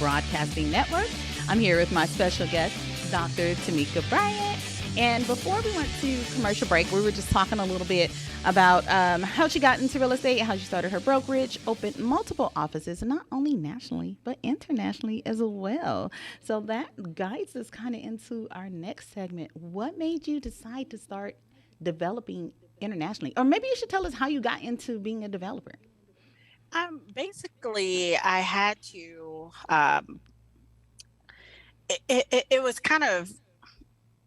Broadcasting Network. I'm here with my special guest, Dr. Tamika Bryant. And before we went to commercial break, we were just talking a little bit about how she got into real estate, how she started her brokerage, opened multiple offices, not only nationally, but internationally as well. So that guides us kind of into our next segment. What made you decide to start developing internationally? Or maybe you should tell us how you got into being a developer. Basically, I had to. It was kind of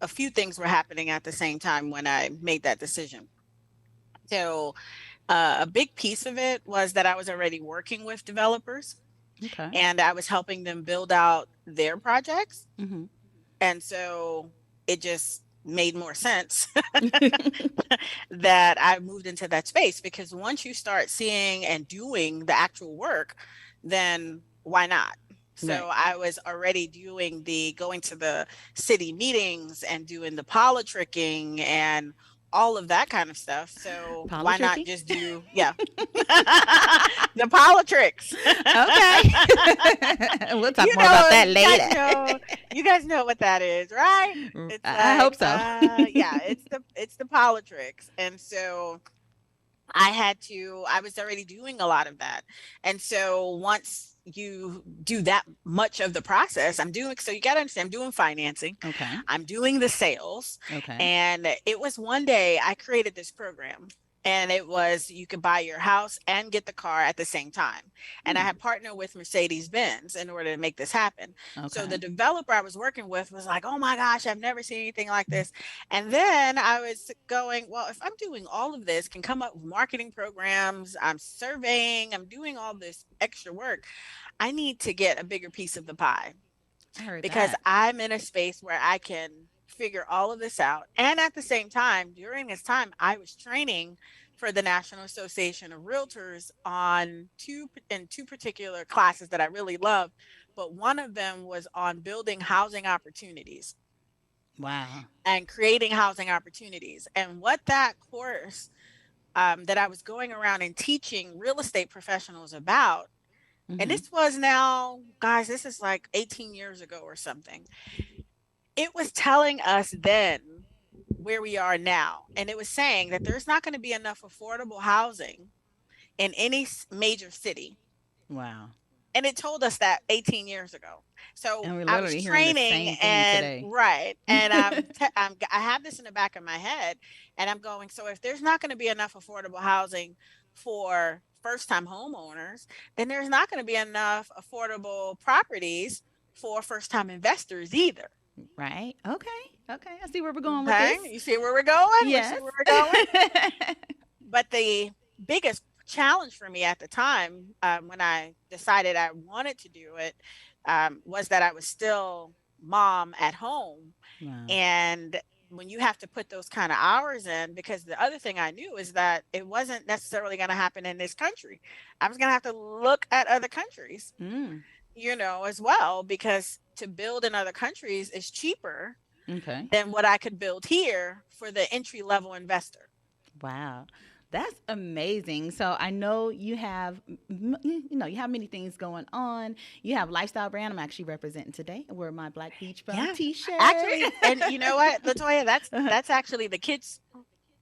a few things were happening at the same time when I made that decision. So, a big piece of it was that I was already working with developers Okay. and I was helping them build out their projects. Mm-hmm. And so it just made more sense that I moved into that space because once you start seeing and doing the actual work, then why not? Right. So I was already doing the going to the city meetings and doing the politicking and all of that kind of stuff. So why not Politricking? just do, yeah, the politics. Okay. We'll talk You more about know, that later. you guys know what that is, right? It's I like, hope so. yeah, it's the politics. And so I was already doing a lot of that. And so once you do that much of the process, so you got to understand, I'm doing financing, Okay. I'm doing the sales. Okay. And it was one day I created this program. And it was you could buy your house and get the car at the same time. And I Hmm. had partnered with Mercedes Benz in order to make this happen. So the Okay. developer I was working with was like, oh my gosh, I've never seen anything like this. And then I was going, well, if I'm doing all of this, can come up with marketing programs, I'm surveying, I'm doing all this extra work, I need to get a bigger piece of the pie I heard because that. I'm in a space where I can figure all of this out. And at the same time, during this time, I was training for the National Association of Realtors on two particular classes that I really love, but one of them was on building housing opportunities Wow. and creating housing opportunities. And what that course that I was going around and teaching real estate professionals about, and Hmm. this was now, guys, this is like 18 years ago or something. It was telling us then where we are now. And it was saying that there's not going to be enough affordable housing in any major city. Wow. And it told us that 18 years ago. So And we're I was literally hearing the training same thing and today. right. And I have this in the back of my head and I'm going, so if there's not going to be enough affordable housing for first time homeowners, then there's not going to be enough affordable properties for first time investors either. Right? Okay. Okay. I see where we're going with Okay. this. You see where we're going? We see Yes. where we're going? But the biggest challenge for me at the time when I decided I wanted to do it was that I was still mom at home. Wow. And when you have to put those kind of hours in, because the other thing I knew is that it wasn't necessarily going to happen in this country. I was going to have to look at other countries, Mm. as well, because to build in other countries is cheaper Okay. than what I could build here for the entry level investor. Wow. That's amazing. So I know you have, you have many things going on. You have lifestyle brand. I'm actually representing today. I wear my Black Beach Bum Yeah. T-shirt. Actually, and you know what, Latoya, that's actually the kids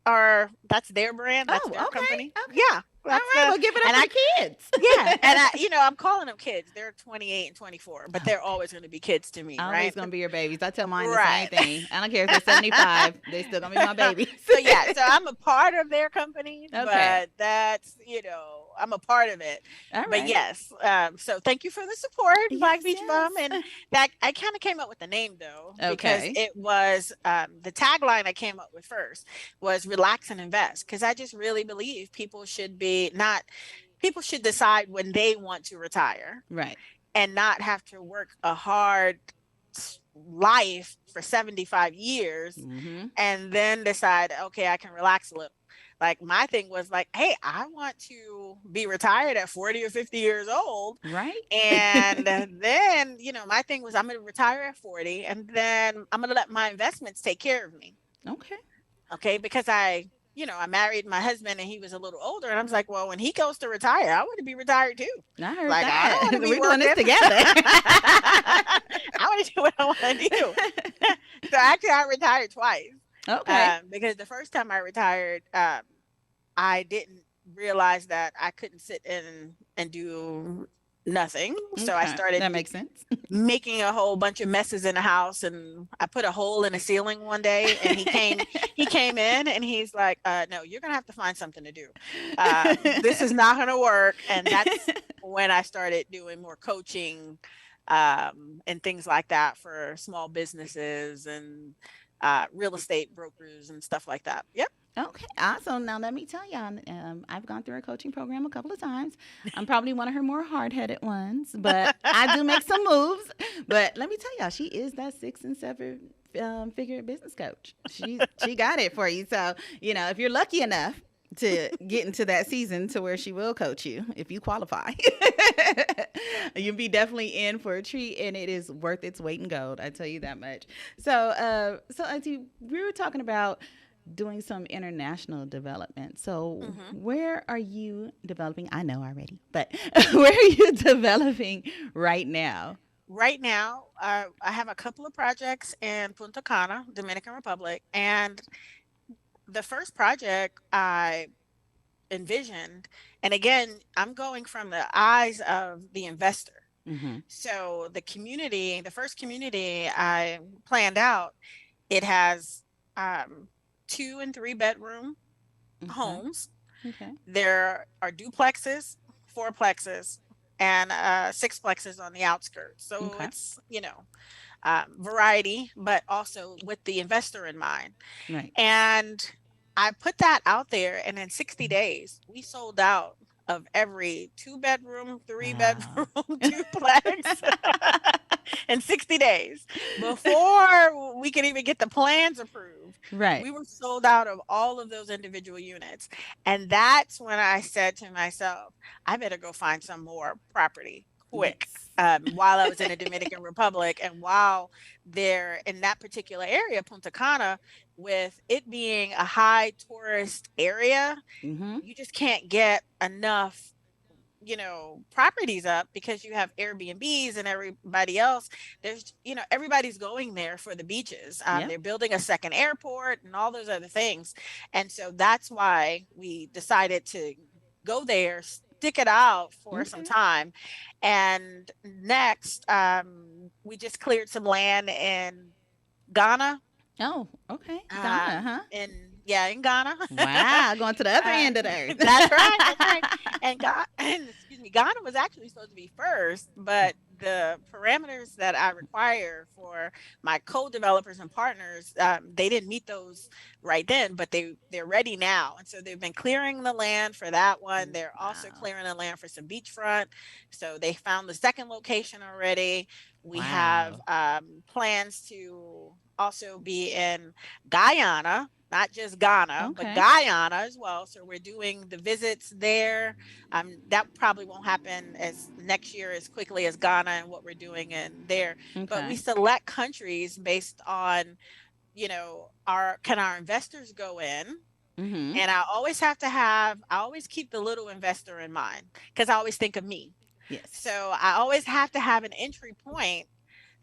that's their brand, that's Oh, their okay. company. Okay. Yeah, All that's right. the Well, give it up and for I the kids. yeah, and I'm calling them kids. They're 28 and 24, but they're Okay. always going to be kids to me, Always right? gonna be your babies. I tell mine the same Right. thing. I don't care if they're 75. They still gonna be my babies. So yeah, so I'm a part of their company, Okay. but I'm a part of it. All But right. yes, so thank you for the support, Black Yes. Beach Bum, Yes. and that I kind of came up with the name though because Okay. it was the tagline I came up with first was relax and invest because I just really believe people should decide when they want to retire Right. and not have to work a hard life for 75 years Mm-hmm. and then decide, okay, I can relax a little. Like my thing was like, hey, I want to be retired at 40 or 50 years old. Right. And then, my thing was I'm going to retire at 40 and then I'm going to let my investments take care of me. Okay. Okay. Because I I married my husband and he was a little older. And I was like, well, when he goes to retire, I want to be retired too. I heard Like, I don't that. want to be We're doing this working. together. I want to do what I want to do. So actually, I retired twice Okay. because the first time I retired, I didn't realize that I couldn't sit in and do nothing. So I Okay. started That makes sense. making a whole bunch of messes in the house, and I put a hole in the ceiling one day, and he came in and he's like, no, you're gonna have to find something to do. This is not gonna work. And that's when I started doing more coaching and things like that for small businesses and real estate brokers and stuff like that. Yep. Okay, awesome. Now let me tell y'all, I've gone through a coaching program a couple of times. I'm probably one of her more hard-headed ones, but I do make some moves. But let me tell y'all, she is that 6 and 7 figure business coach. She got it for you. So if you're lucky enough to get into that season to where she will coach you, if you qualify, you'll be definitely in for a treat, and it is worth its weight in gold. I tell you that much. So Auntie, we were talking about doing some international development. So, Hmm. where are you developing? I know already, but where are you developing right now? Right now, I have a couple of projects in Punta Cana, Dominican Republic, and the first project I envisioned, and again, I'm going from the eyes of the investor. Mm-hmm. So the first community I planned out, it has um, 2 and 3 bedroom Okay. homes. Okay. There are duplexes, fourplexes, and sixplexes on the outskirts. So Okay. it's, variety, but also with the investor in mind. Right. And I put that out there, and in 60 days, we sold out of every 2 bedroom, three Wow. bedroom duplex in 60 days. Before we could even get the plans approved, Right. we were sold out of all of those individual units. And that's when I said to myself, I better go find some more property quick. Yes. While I was in the Dominican Republic, and while they're in that particular area, Punta Cana, with it being a high tourist area, Mm-hmm. you just can't get enough properties up because you have Airbnbs and everybody else. There's everybody's going there for the beaches. Yep. They're building a second airport and all those other things. And so that's why we decided to go there, stick it out for some Okay. time. And next, we just cleared some land in Ghana. Oh, okay. Ghana, um huh? in Ghana. Wow. Going to the other uh, end of the earth. that's right, that's right. And God, excuse me, Ghana was actually supposed to be first, but the parameters that I require for my co-developers and partners, they didn't meet those right then, but they're ready now. And so they've been clearing the land for that one. They're also Wow. clearing the land for some beachfront. So they found the second location already. We have Wow. plans to also be in Guyana, not just Ghana, but Okay. Guyana as well. So we're doing the visits there. That probably won't happen as next year as quickly as Ghana and what we're doing in there. But we Okay. select countries based on, our investors go in? Mm-hmm. And I always keep the little investor in mind because I always think of me. Yes. So I always have to have an entry point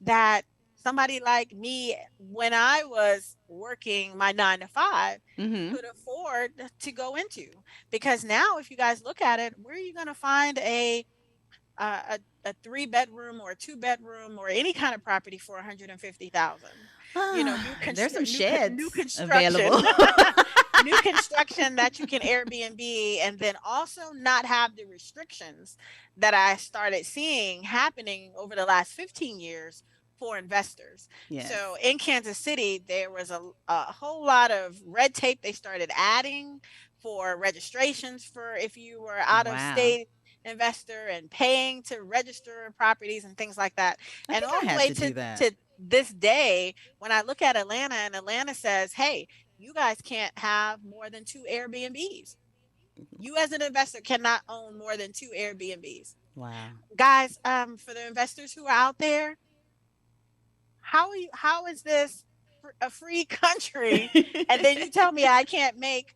that somebody like me, when I was working my 9 to 5, Mm-hmm. could afford to go into. Because now, if you guys look at it, where are you going to find a 3 bedroom or a 2 bedroom or any kind of property for 150,000? New There's some construct, new sheds construction, available. new construction that you can Airbnb, and then also not have the restrictions that I started seeing happening over the last 15 years for investors. Yes. So in Kansas City, there was a whole lot of red tape they started adding for registrations for if you were out of Wow. state investor and paying to register properties and things like that. I And think all I the had way to do that. to this day, when I look at Atlanta and Atlanta says, hey, you guys can't have more than 2 Airbnbs. You as an investor cannot own more than 2 Airbnbs. Wow. Guys, for the investors who are out there, how is this a free country? And then you tell me I can't make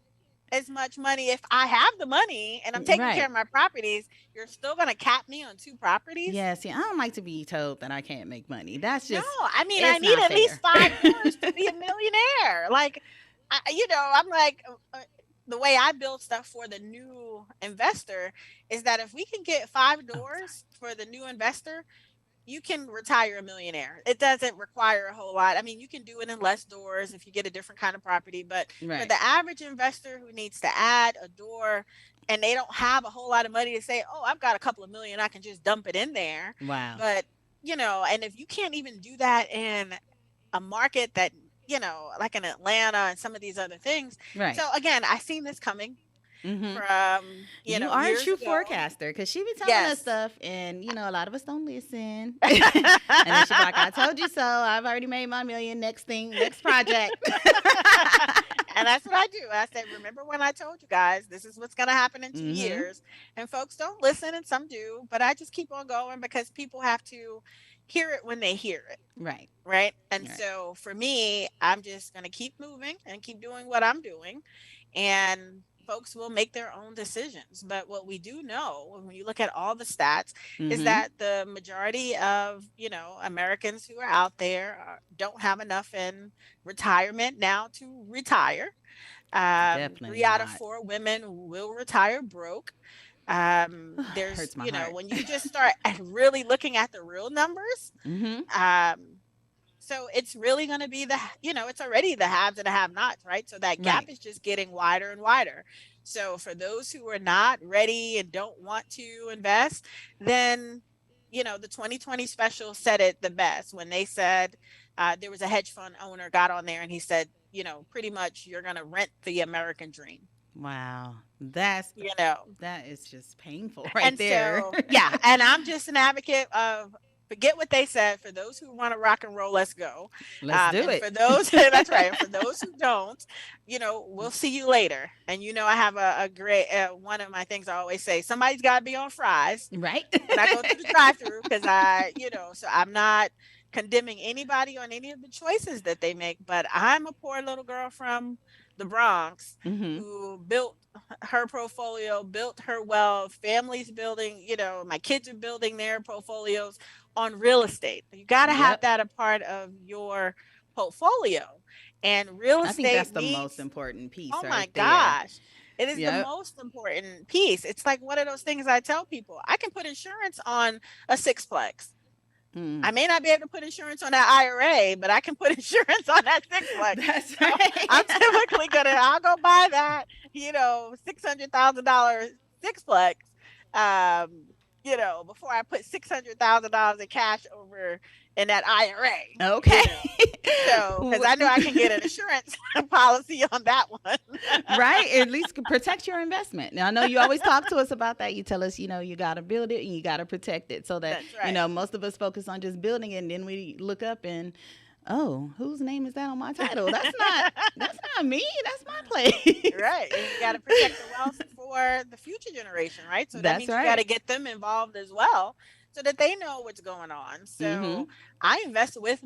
as much money if I have the money and I'm taking care Right. of my properties. You're still going to cap me on 2 properties? Yeah, see, I don't like to be told that I can't make money. That's No, just, I mean, I it's need not at least fair. 5 doors to be a millionaire. Like, I'm like, the way I build stuff for the new investor is that if we can get five Oh, sorry. doors for the new investor, you can retire a millionaire. It doesn't require a whole lot. I mean, you can do it in less doors if you get a different kind of property, but for Right. the average investor who needs to add a door and they don't have a whole lot of money to say, "Oh, I've got a couple of million, I can just dump it in there." Wow. But, and if you can't even do that in a market that, like in Atlanta and some of these other things. Right. So again, I seen this coming Mm-hmm. from, You are a years true ago. forecaster because she be telling us Yes. stuff, and a lot of us don't listen. And then she be like, "I told you so. I've already made my million. Next thing, next project." And that's what I do. I say, remember when I told you guys this is what's going to happen in two Mm-hmm. years? And folks don't listen, and some do, but I just keep on going because people have to hear it when they hear it. Right. Right. And Right. so for me, I'm just going to keep moving and keep doing what I'm doing. And folks will make their own decisions. But what we do know, when you look at all the stats, is Mm-hmm. that the majority of, Americans who are out there don't have enough in retirement now to retire. Definitely 3 out of not. 4 women will retire broke. There's, Hurts my heart. when you just start really looking at the real numbers, Mm-hmm. um, so it's really going to be it's already the haves and the have nots, right? So that gap Right. is just getting wider and wider. So for those who are not ready and don't want to invest, then, the 2020 special said it the best when they said there was a hedge fund owner got on there and he said, pretty much you're going to rent the American dream, Wow. That's you know. that is just painful right And there. so, yeah, and I'm just an advocate of forget what they said. For those who want to rock and roll, let's go. Let's do And it. for those, that's right. And for those who don't, we'll see you later. And I have a great one of my things I always say: somebody's got to be on fries Right. when I go through the drive-through because so I'm not condemning anybody on any of the choices that they make, but I'm a poor little girl from the Bronx Mm-hmm. who built her portfolio, built her wealth, families building, my kids are building their portfolios on real estate. You got to have Yep. that a part of your portfolio. And real I think that's estate the most needs, important piece oh right my there. gosh, it is the Yep. most important piece. It's like one of those things I tell people I can put insurance on a sixplex. Mm. I may not be able to put insurance on that IRA, but I can put insurance on that sixplex. That's So I'm right. typically I'll go buy that, $600,000 sixplex, before I put $600,000 in cash over in that IRA, Okay. So, because I know I can get an insurance policy on that one. Right. At least protect your investment. Now, I know you always talk to us about that. You tell us, you got to build it and you got to protect it so that, That's right. most of us focus on just building it. And then we look up and, oh, whose name is that on my title? That's not me. That's my place. Right. And you got to protect the wealth for the future generation, right? So that That's means you got to right. get them involved as well so that they know what's going on. Mm-hmm. So I invest with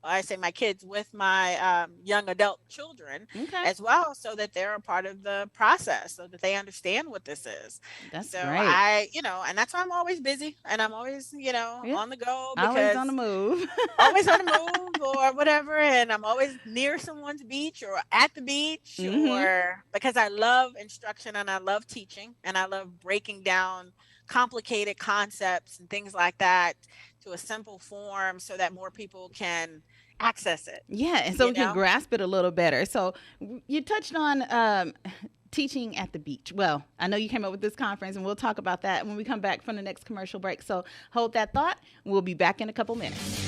I say my kids with my young adult children Okay. as well, so that they're a part of the process, so that they understand what this is. That's So great. and that's why I'm always busy and I'm always, Yeah. on the go Always on because the move. always on the move or whatever, and I'm always near someone's beach or at the beach, Mm-hmm. or because I love instruction and I love teaching and I love breaking down complicated concepts and things like that to a simple form so that more people can access it, Yeah, and so you we can know? grasp it a little better. So you touched on teaching at the beach. Well, I know you came up with this conference, and we'll talk about that when we come back from the next commercial break. So hold that thought. We'll be back in a couple minutes.